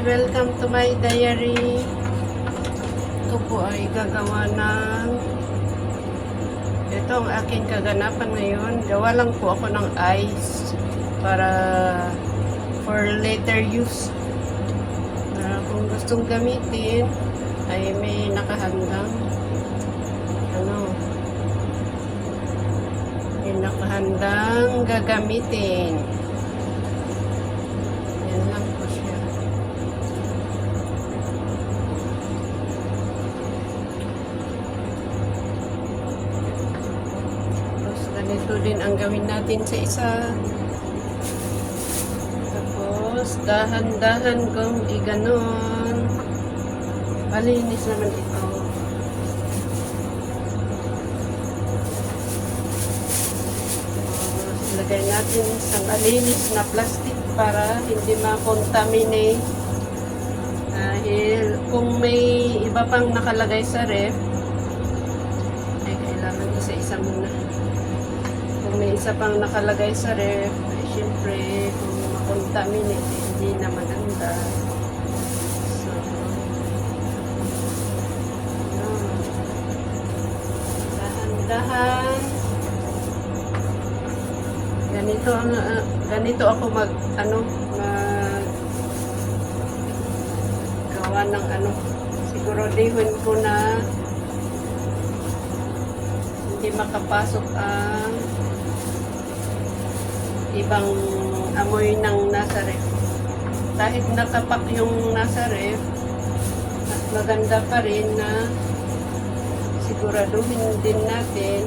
Welcome to my diary. Ito po ay gagawa ng ito ang aking kaganapan ngayon. Gawa lang po ako ng ice para for later use. Kung gustong gamitin ay may nakahandang may nakahandang gagamitin. Yan lang po siya. Tapos ganito din ang gawin natin sa isa. Tapos dahan-dahan kong iganon. Malinis naman ito. Lagay natin sa malinis na plastic para hindi ma-contaminate. Dahil kung may iba pang nakalagay sa ref, ay kailangan isa-isa muna. Kung may isa pang nakalagay sa ref, ay syempre kung ma-contaminate, hindi na maganda. So, dahan-dahan. Ganito ako gawa ng siguraduhin ko na hindi makapasok ang ibang amoy ng nasa ref. Kahit nakapak yung nasa ref, mas maganda pa rin na siguraduhin din natin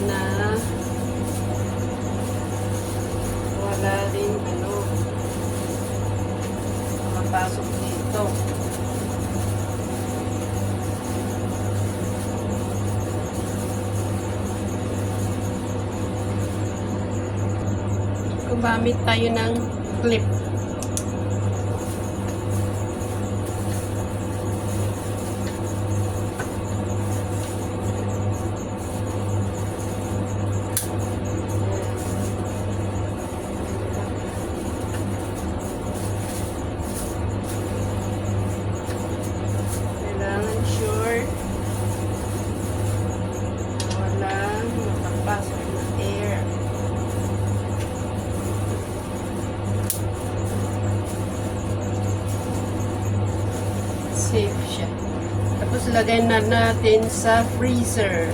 na wala rin mapasok dito. Gumamit tayo ng clip. Safe siya. Tapos lagay na natin sa freezer.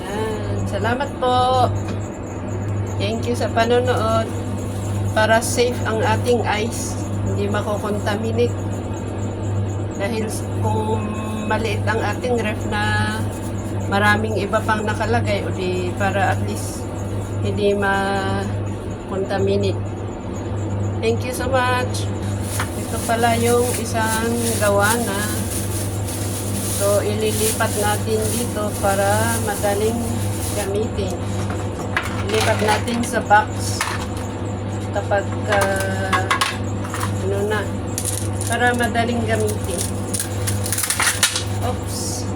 Yan. Salamat po. Thank you sa panonood. Para safe ang ating ice. Hindi mako-contaminate. Dahil kung maliit ang ating ref na maraming iba pang nakalagay, o di para at least hindi ma-contaminate. Thank you so much. Ito pala yung isang gawa na. So, ililipat natin dito para madaling gamitin. Ilipat natin sa box kapag para madaling gamitin. Oops.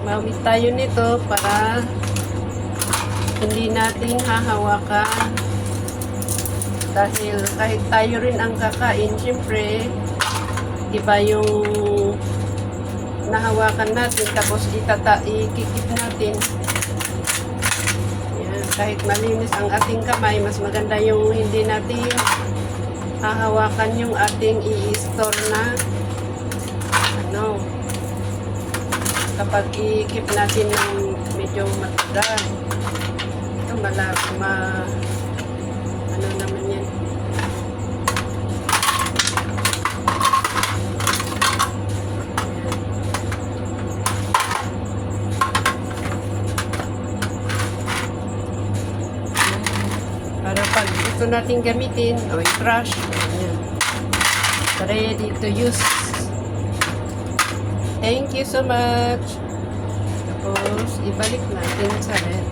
Mawit tayo nito para hindi natin hahawakan, dahil kahit tayo rin ang kakain, syempre iba yung nahawakan natin tapos ikikip natin. Yan. Kahit malinis ang ating kamay, mas maganda yung hindi natin hahawakan yung ating i-store na kapag i-keep natin ng medyo matagal. Naman yan. Para pag gusto natin gamitin o i-crush, ready to use. Thank you so much. Tapos ibalik natin sa ref.